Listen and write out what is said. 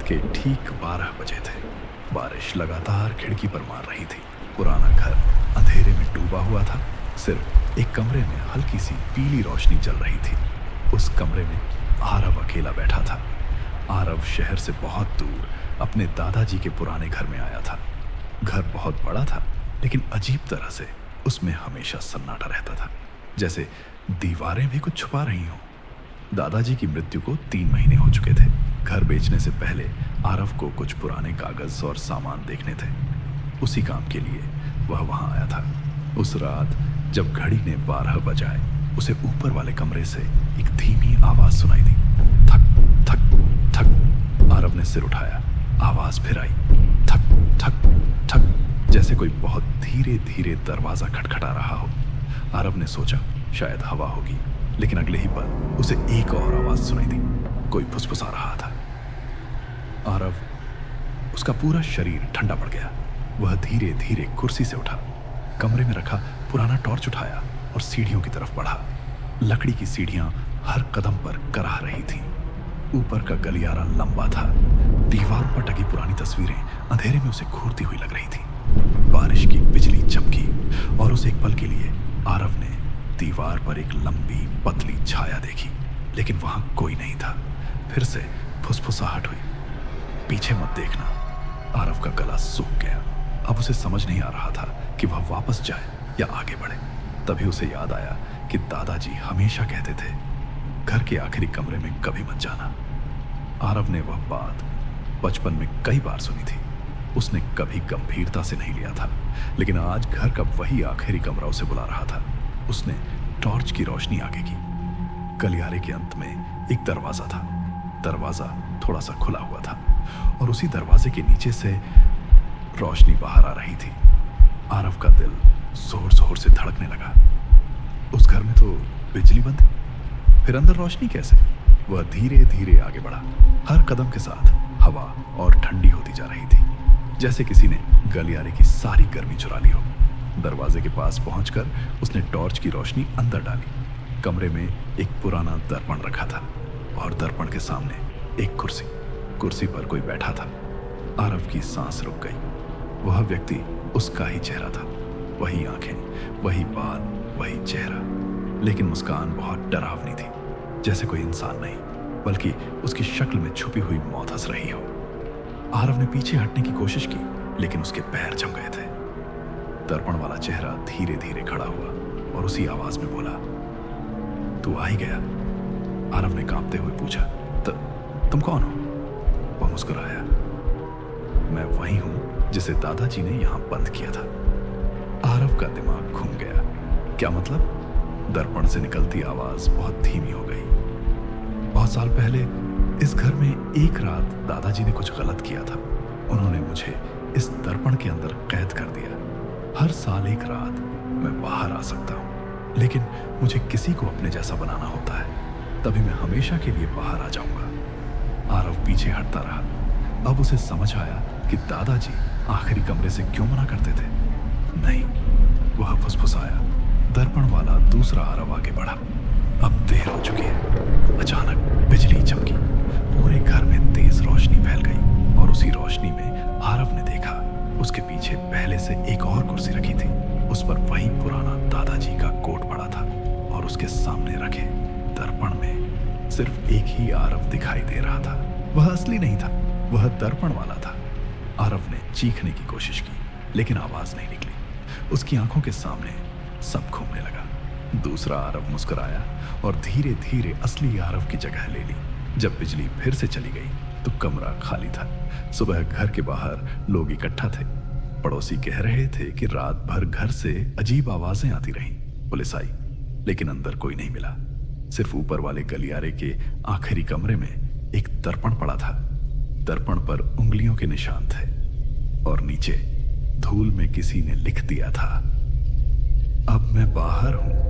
के ठीक 12 बजे थे। बारिश लगातार खिड़की पर मार रही थी। पुराना घर अंधेरे में डूबा हुआ था। सिर्फ एक कमरे में हल्की सी पीली रोशनी जल रही थी। उस कमरे में आरव अकेला बैठा था। आरव शहर से बहुत दूर अपने दादाजी के पुराने घर में आया था। घर बहुत बड़ा था, लेकिन अजीब तरह से उसमें हमेशा सन्नाटा रहता था, जैसे दीवारें भी कुछ छुपा रही हों। दादाजी की मृत्यु को 3 महीने हो चुके थे। घर बेचने से पहले आरव को कुछ पुराने कागज और सामान देखने थे। उसी काम के लिए वह वहां आया था। उस रात जब घड़ी ने 12 बजाए, उसे ऊपर वाले कमरे से एक धीमी आवाज सुनाई दी। थक थक थक। आरव ने सिर उठाया। आवाज फिर आई। थक थक थक, जैसे कोई बहुत धीरे धीरे दरवाजा खटखटा रहा हो। आरव ने सोचा शायद हवा होगी, लेकिन अगले ही पल उसे एक और आवाज सुनाई दी। कोई फुसफुसा रहा था। आरव, उसका पूरा शरीर ठंडा पड़ गया। वह धीरे धीरे कुर्सी से उठा, कमरे में रखा पुराना टॉर्च उठाया और सीढ़ियों की तरफ बढ़ा। लकड़ी की सीढ़ियां हर कदम पर कराह रही थीं। ऊपर का गलियारा लंबा था। दीवारों पर टकी पुरानी तस्वीरें अंधेरे में उसे घूरती हुई लग रही थी। बारिश की बिजली चमकी और उस एक पल के लिए आरव ने दीवार पर एक लंबी पतली छाया देखी, लेकिन वहां कोई नहीं था। फिर से फुसफुसाहट हुई। पीछे मत देखना। आरव का गला सूख गया। अब उसे समझ नहीं आ रहा था कि वह वापस जाए या आगे बढ़े। तभी उसे याद आया कि दादाजी हमेशा कहते थे, घर के आखिरी कमरे में कभी मत जाना। आरव ने वह बात बचपन में कई बार सुनी थी। उसने कभी गंभीरता से नहीं लिया था, लेकिन आज घर का वही आखिरी कमरा उसे बुला रहा था। उसने टॉर्च की रोशनी आगे की। गलियारे के अंत में एक दरवाजा था। दरवाजा थोड़ा सा खुला हुआ था और उसी दरवाजे के नीचे से रोशनी बाहर आ रही थी। आरव का दिल जोर जोर से धड़कने लगा। उस घर में तो बिजली बंद, फिर अंदर रोशनी कैसे? वह धीरे धीरे आगे बढ़ा। हर कदम के साथ हवा और ठंडी होती जा रही थी, जैसे किसी ने गलियारे की सारी गर्मी चुरा ली हो। दरवाजे के पास पहुंचकर उसने टॉर्च की रोशनी अंदर डाली। कमरे में एक पुराना दर्पण रखा था और दर्पण के सामने एक कुर्सी। कुर्सी पर कोई बैठा था। आरव की सांस रुक गई। वह व्यक्ति उसका ही चेहरा था। वही आंखें, वही बाल, वही चेहरा, लेकिन मुस्कान बहुत डरावनी थी, जैसे कोई इंसान नहीं बल्कि उसकी शक्ल में छुपी हुई मौत हंस रही हो। आरव ने पीछे हटने की कोशिश की, लेकिन उसके पैर जम गए थे। दर्पण वाला चेहरा धीरे धीरे खड़ा हुआ और उसी आवाज में बोला, तू आ ही गया? आरव ने कांपते हुए पूछा, तुम कौन हो? वह मुस्कुराया, मैं वही हूं जिसे दादाजी ने यहां बंद किया था। आरव का दिमाग घूम गया। क्या मतलब? दर्पण से निकलती आवाज बहुत धीमी हो गई। बहुत साल पहले इस घर में एक रात दादाजी ने कुछ गलत किया था। उन्होंने मुझे इस दर्पण के अंदर कैद कर दिया। हर साल एक रात मैं बाहर आ सकता हूं, लेकिन मुझे किसी को अपने जैसा बनाना होता है, तभी मैं हमेशा के लिए बाहर आ जाऊंगा। आरव पीछे हटता रहा। अब उसे समझ आया कि दादाजी आखिरी कमरे से क्यों मना करते थे। नहीं, वह फुसफुसाया। दर्पण वाला दूसरा आरव आगे बढ़ा। अब देर हो चुकी है। अचानक बिजली चमकी। पूरे घर में तेज रोशनी फैल गई और उसी रोशनी में आरव ने देखा उसके पीछे पहले से एक और कुर्सी रखी थी। उस पर वही पुराना दादाजी का कोट पड़ा था और उसके सामने रखे दर्पण में सिर्फ एक ही आरव दिखाई दे रहा था। वह असली नहीं था, वह दर्पण वाला था। आरव ने चीखने की कोशिश की, लेकिन आवाज नहीं निकली। उसकी आंखों के सामने सब घूमने लगा। दूसरा आरव मुस्कुराया और धीरे धीरे असली आरव की जगह ले ली। जब बिजली फिर से चली गई तो कमरा खाली था। सुबह घर के बाहर लोग इकट्ठा थे। पड़ोसी कह रहे थे कि रात भर घर से अजीब आवाजें आती रहीं। पुलिस आई, लेकिन अंदर कोई नहीं मिला। सिर्फ ऊपर वाले गलियारे के आखिरी कमरे में एक दर्पण पड़ा था। दर्पण पर उंगलियों के निशान थे और नीचे धूल में किसी ने लिख दिया था, अब मैं बाहर हूं।